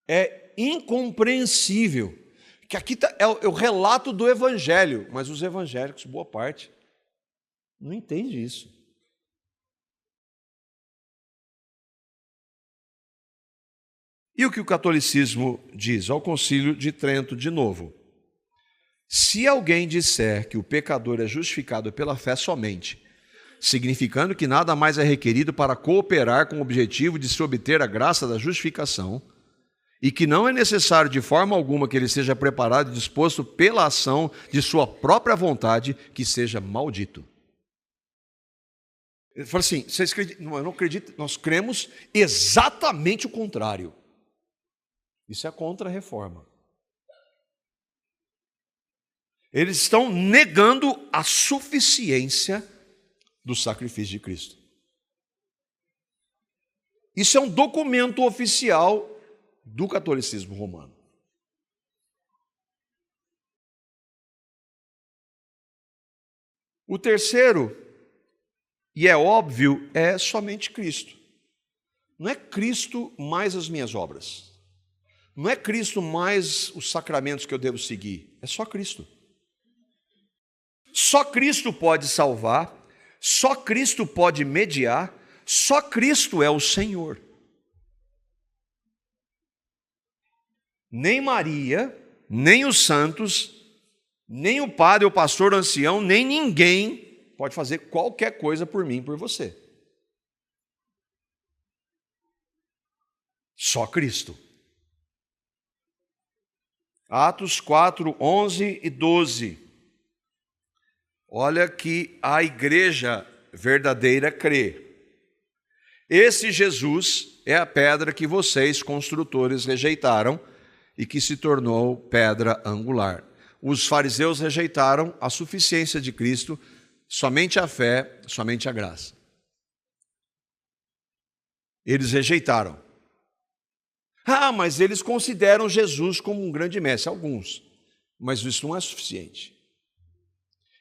É incompreensível. Que aqui é o relato do evangelho, mas os evangélicos, boa parte, não entende isso. E o que o catolicismo diz? Ao Concílio de Trento, de novo. Se alguém disser que o pecador é justificado pela fé somente, significando que nada mais é requerido para cooperar com o objetivo de se obter a graça da justificação, e que não é necessário de forma alguma que ele seja preparado e disposto pela ação de sua própria vontade, que seja maldito. Ele fala assim, vocês acreditam? Não, eu não acredito, nós cremos exatamente o contrário. Isso é contra a reforma. Eles estão negando a suficiência do sacrifício de Cristo. Isso é um documento oficial do catolicismo romano. O terceiro, e é óbvio, é somente Cristo. Não é Cristo mais as minhas obras. Não é Cristo mais os sacramentos que eu devo seguir. É só Cristo. Só Cristo pode salvar, só Cristo pode mediar, só Cristo é o Senhor. Nem Maria, nem os santos, nem o padre, o pastor, o ancião, nem ninguém pode fazer qualquer coisa por mim, por você. Só Cristo. Atos 4, 11 e 12. Olha que a igreja verdadeira crê. Esse Jesus é a pedra que vocês, construtores, rejeitaram e que se tornou pedra angular. Os fariseus rejeitaram a suficiência de Cristo, somente a fé, somente a graça. Eles rejeitaram. Mas eles consideram Jesus como um grande mestre, alguns. Mas isso não é suficiente.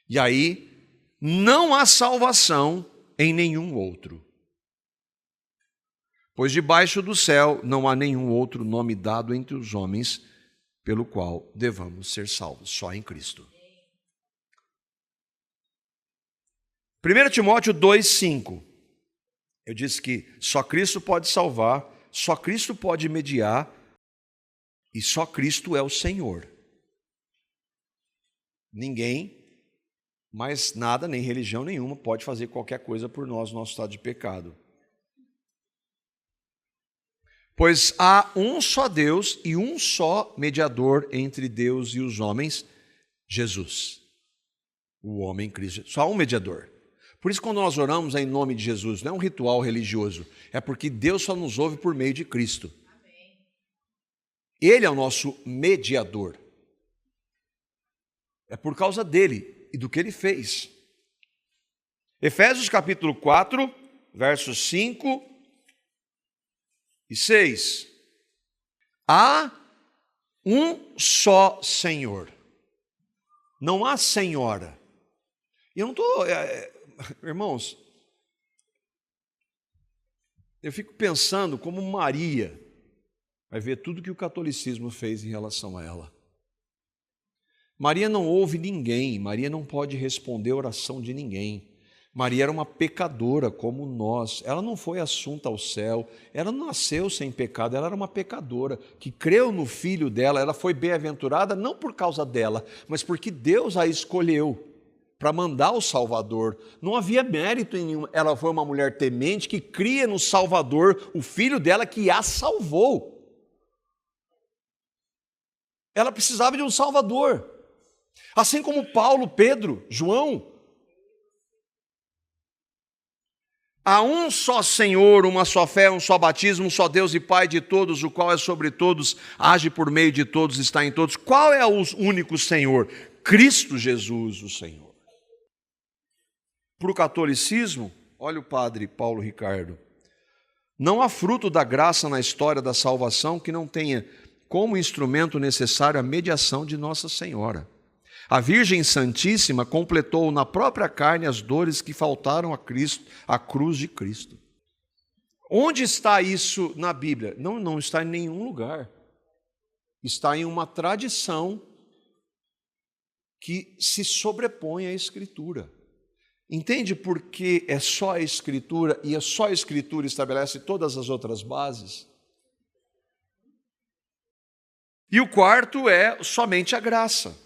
E aí, não há salvação em nenhum outro. Pois debaixo do céu não há nenhum outro nome dado entre os homens pelo qual devamos ser salvos, só em Cristo. 1 Timóteo 2,5. Eu disse que só Cristo pode salvar, só Cristo pode mediar e só Cristo é o Senhor. Ninguém, mais nada, nem religião nenhuma, pode fazer qualquer coisa por nós no nosso estado de pecado. Pois há um só Deus e um só mediador entre Deus e os homens, Jesus, o homem Cristo. Só um mediador. Por isso, quando nós oramos em nome de Jesus, não é um ritual religioso, é porque Deus só nos ouve por meio de Cristo. Ele é o nosso mediador. É por causa dele e do que ele fez. Efésios capítulo 4, versos 5 e 6. Há um só Senhor. Não há senhora. E eu não estou... Irmãos, eu fico pensando como Maria vai ver tudo que o catolicismo fez em relação a ela. Maria não ouve ninguém, Maria não pode responder a oração de ninguém. Maria era uma pecadora como nós, ela não foi assunta ao céu, ela não nasceu sem pecado, ela era uma pecadora que creu no filho dela, ela foi bem-aventurada não por causa dela, mas porque Deus a escolheu para mandar o Salvador. Não havia mérito em nenhum, ela foi uma mulher temente que cria no Salvador, o filho dela que a salvou. Ela precisava de um Salvador. Assim como Paulo, Pedro, João. Há um só Senhor, uma só fé, um só batismo, um só Deus e Pai de todos, o qual é sobre todos, age por meio de todos, está em todos. Qual é o único Senhor? Cristo Jesus, o Senhor. Para o catolicismo, olha o padre Paulo Ricardo, não há fruto da graça na história da salvação que não tenha como instrumento necessário a mediação de Nossa Senhora. A Virgem Santíssima completou na própria carne as dores que faltaram a Cristo, a cruz de Cristo. Onde está isso na Bíblia? Não está em nenhum lugar. Está em uma tradição que se sobrepõe à Escritura. Entende por que é só a Escritura e é só a Escritura estabelece todas as outras bases? E o quarto é somente a graça.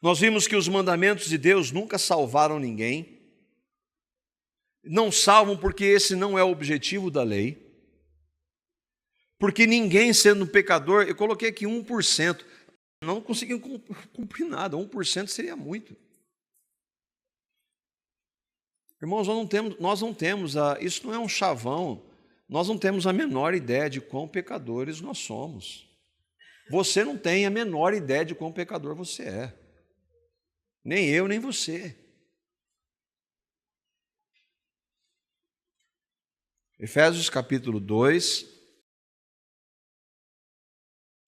Nós vimos que os mandamentos de Deus nunca salvaram ninguém. Não salvam porque esse não é o objetivo da lei. Porque ninguém sendo um pecador, eu coloquei aqui 1%, não conseguiam cumprir nada, 1% seria muito. Irmãos, nós não temos isso não é um chavão, nós não temos a menor ideia de quão pecadores nós somos. Você não tem a menor ideia de quão pecador você é. Nem eu, nem você. Efésios capítulo 2,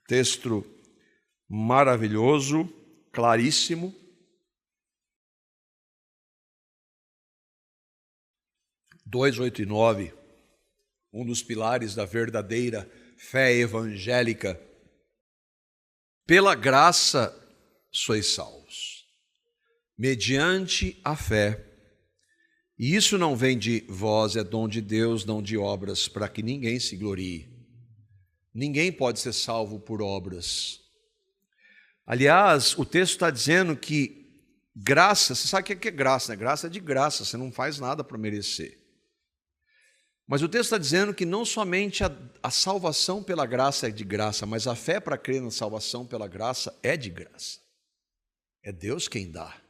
texto maravilhoso, claríssimo. Dois, 8 e 9, um dos pilares da verdadeira fé evangélica. Pela graça sois salvos, mediante a fé. E isso não vem de vós, é dom de Deus, não de obras, para que ninguém se glorie. Ninguém pode ser salvo por obras. Aliás, o texto está dizendo que graça, você sabe o que é graça, né? Graça é de graça, você não faz nada para merecer. Mas o texto está dizendo que não somente a salvação pela graça é de graça, mas a fé para crer na salvação pela graça é de graça. É Deus quem dá.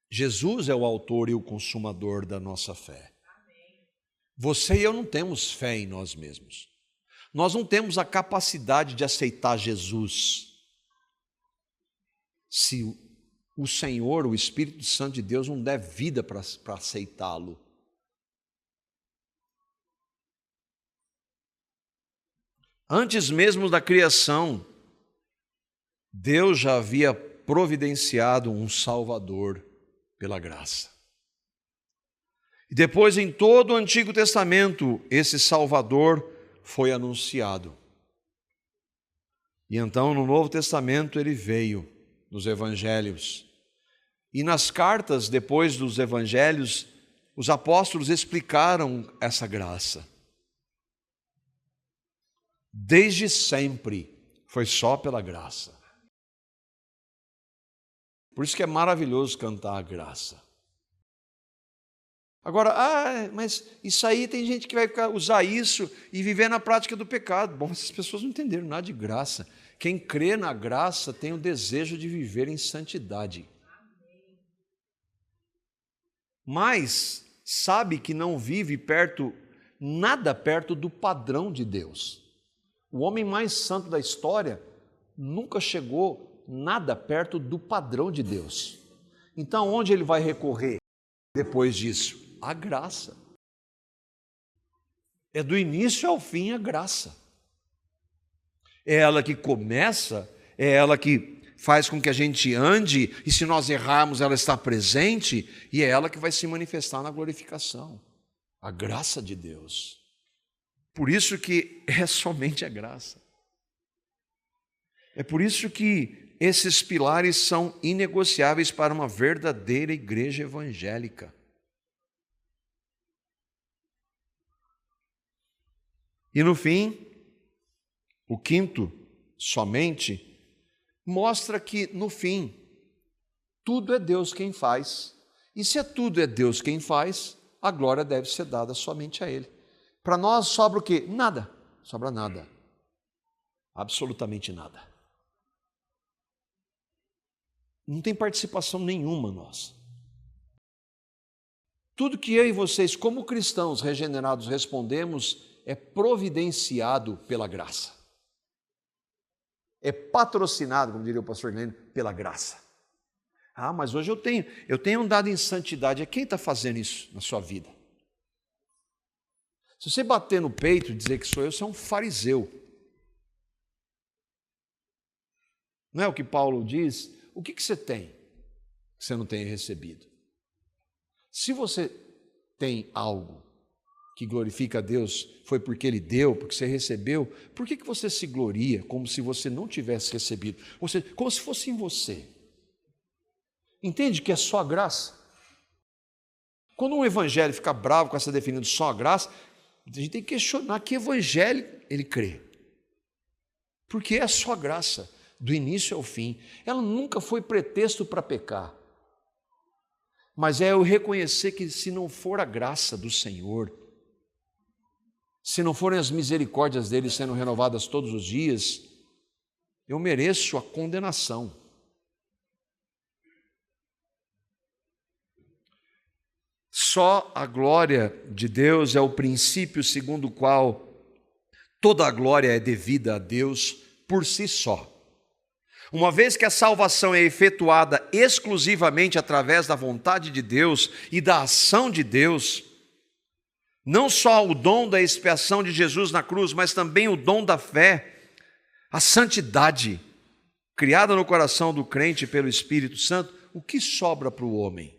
Jesus é o autor e o consumador da nossa fé. Você e eu não temos fé em nós mesmos. Nós não temos a capacidade de aceitar Jesus se o Senhor, o Espírito Santo de Deus, não der vida para aceitá-lo. Antes mesmo da criação, Deus já havia providenciado um Salvador pela graça. E depois, em todo o Antigo Testamento, esse Salvador foi anunciado. E então, no Novo Testamento, ele veio nos Evangelhos. E nas cartas, depois dos Evangelhos, os apóstolos explicaram essa graça. Desde sempre foi só pela graça. Por isso que é maravilhoso cantar a graça. Agora, mas isso aí tem gente que vai usar isso e viver na prática do pecado. Bom, essas pessoas não entenderam nada de graça. Quem crê na graça tem o desejo de viver em santidade. Mas sabe que não vive nada perto do padrão de Deus. O homem mais santo da história nunca chegou nada perto do padrão de Deus. Então, onde ele vai recorrer depois disso? A graça. É do início ao fim a graça. É ela que começa, é ela que faz com que a gente ande, e se nós errarmos, ela está presente, e é ela que vai se manifestar na glorificação. A graça de Deus. Por isso que é somente a graça. É por isso que esses pilares são inegociáveis para uma verdadeira igreja evangélica. E no fim, o quinto, somente, mostra que no fim, tudo é Deus quem faz. E se tudo é Deus quem faz, a glória deve ser dada somente a Ele. Para nós sobra o quê? Nada. Sobra nada. Absolutamente nada. Não tem participação nenhuma nossa. Tudo que eu e vocês, como cristãos regenerados, respondemos é providenciado pela graça. É patrocinado, como diria o pastor Glenn, pela graça. Mas hoje eu tenho andado em santidade. Quem está fazendo isso na sua vida? Se você bater no peito e dizer que sou eu, você é um fariseu. Não é o que Paulo diz? O que você tem que você não tenha recebido? Se você tem algo que glorifica a Deus, foi porque Ele deu, porque você recebeu, por que você se gloria como se você não tivesse recebido? Ou seja, como se fosse em você. Entende que é só a graça? Quando um evangelho fica bravo com essa definição de só a graça, a gente tem que questionar que evangelho ele crê. Porque é só graça, do início ao fim. Ela nunca foi pretexto para pecar. Mas é eu reconhecer que se não for a graça do Senhor, se não forem as misericórdias dele sendo renovadas todos os dias, eu mereço a condenação. Só a glória de Deus é o princípio segundo o qual toda a glória é devida a Deus por si só. Uma vez que a salvação é efetuada exclusivamente através da vontade de Deus e da ação de Deus, não só o dom da expiação de Jesus na cruz, mas também o dom da fé, a santidade, criada no coração do crente pelo Espírito Santo, o que sobra para o homem?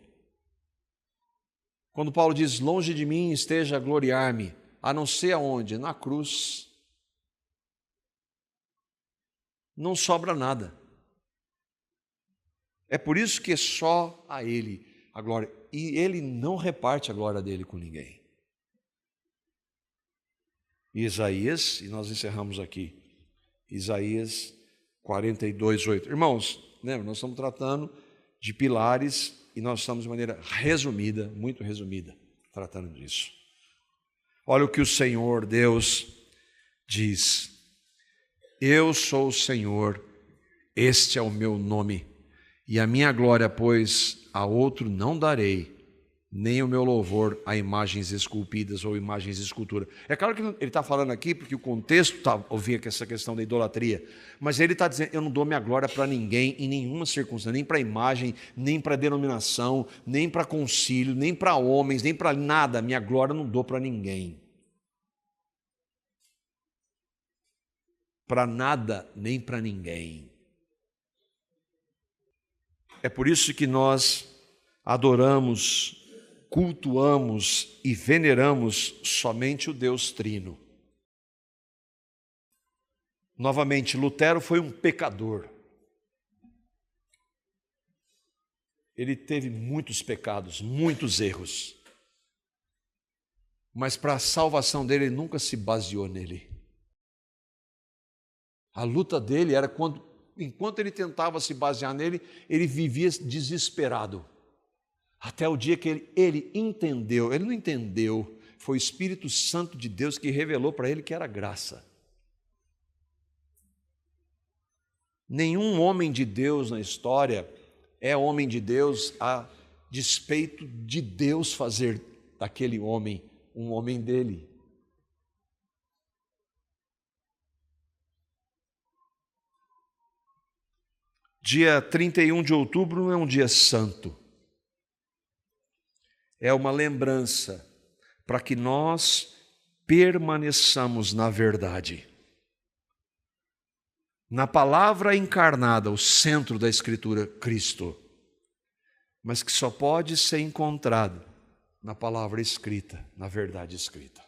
Quando Paulo diz, longe de mim esteja a gloriar-me, a não ser aonde? Na cruz. Não sobra nada. É por isso que só a Ele a glória. E Ele não reparte a glória dele com ninguém. Isaías, e nós encerramos aqui, Isaías 42:8. Irmãos, lembra, nós estamos tratando de pilares e nós estamos de maneira resumida, muito resumida, tratando disso. Olha o que o Senhor Deus diz. Eu sou o Senhor, este é o meu nome, e a minha glória, pois, a outro não darei, nem o meu louvor a imagens esculpidas ou imagens de escultura. É claro que ele está falando aqui porque o contexto está ouvindo essa questão da idolatria, mas ele está dizendo, eu não dou minha glória para ninguém, em nenhuma circunstância, nem para imagem, nem para denominação, nem para concílio, nem para homens, nem para nada, minha glória eu não dou para ninguém. Para nada, nem para ninguém. É por isso que nós adoramos, cultuamos e veneramos somente o Deus Trino. Novamente, Lutero foi um pecador. Ele teve muitos pecados, muitos erros. Mas para a salvação dele, ele nunca se baseou nele. A luta dele era enquanto ele tentava se basear nele, ele vivia desesperado. Até o dia que ele entendeu, ele não entendeu, foi o Espírito Santo de Deus que revelou para ele que era graça. Nenhum homem de Deus na história é homem de Deus a despeito de Deus fazer daquele homem um homem dele. Dia 31 de outubro não é um dia santo. É uma lembrança para que nós permaneçamos na verdade. Na palavra encarnada, o centro da Escritura, Cristo, mas que só pode ser encontrado na palavra escrita, na verdade escrita.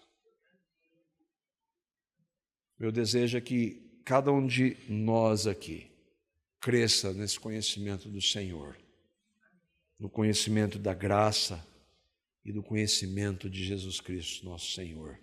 Meu desejo é que cada um de nós aqui cresça nesse conhecimento do Senhor, no conhecimento da graça e do conhecimento de Jesus Cristo, nosso Senhor.